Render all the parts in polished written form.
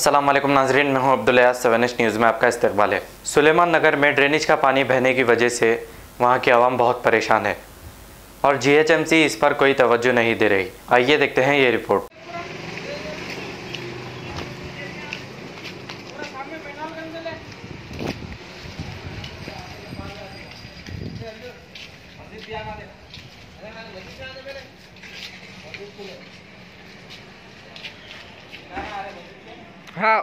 अस्सलाम वालेकुम नाजरीन, मैं हूं अब्दुल अयाज। 7H न्यूज़ में आपका इस्तकबाल है। सुलेमान नगर में ड्रेनेज का पानी बहने की वजह से वहां की आवाम बहुत परेशान है और GHMC इस पर कोई तवज्जो नहीं दे रही। आइए देखते हैं ये रिपोर्ट। हाँ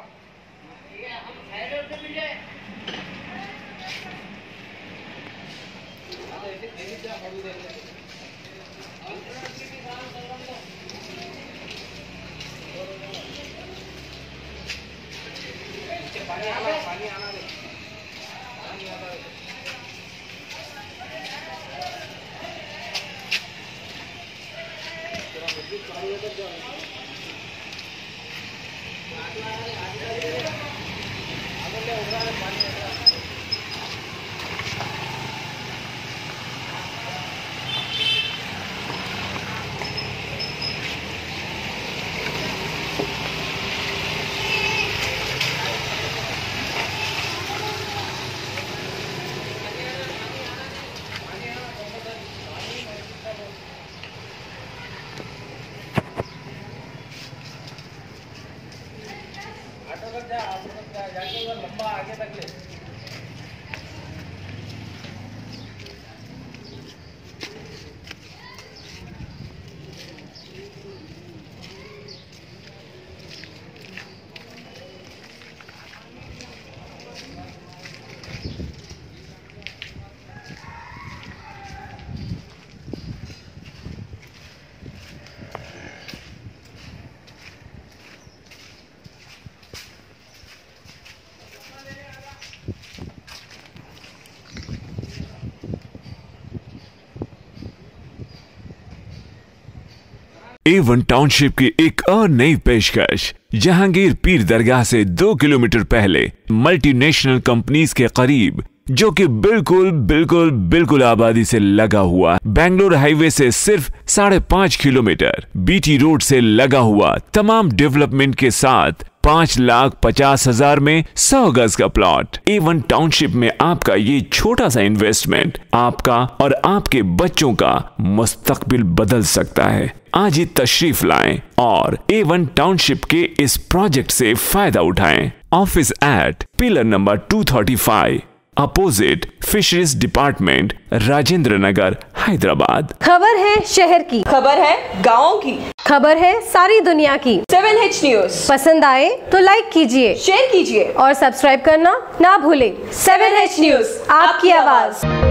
लंबा आगे तक ले। A1 टाउनशिप की एक और नई पेशकश। जहांगीर पीर दरगाह से 2 किलोमीटर पहले मल्टीनेशनल कंपनीज के करीब, जो कि बिल्कुल आबादी से लगा हुआ, बेंगलोर हाईवे से सिर्फ 5.5 किलोमीटर, BT रोड से लगा हुआ, तमाम डेवलपमेंट के साथ 5,50,000 में 100 गज का प्लॉट। A1 टाउनशिप में आपका ये छोटा सा इन्वेस्टमेंट आपका और आपके बच्चों का मुस्तकबिल बदल सकता है। आज ही तशरीफ लाएं और A1 टाउनशिप के इस प्रोजेक्ट से फायदा उठाएं। Office at pillar number 235 opposite fisheries department, Rajendra Nagar, Hyderabad. खबर है शहर की, खबर है गाँव की, खबर है सारी दुनिया की। 7H न्यूज़ पसंद आए तो लाइक कीजिए, शेयर कीजिए और सब्सक्राइब करना ना भूलें। 7H न्यूज़, आपकी आवाज।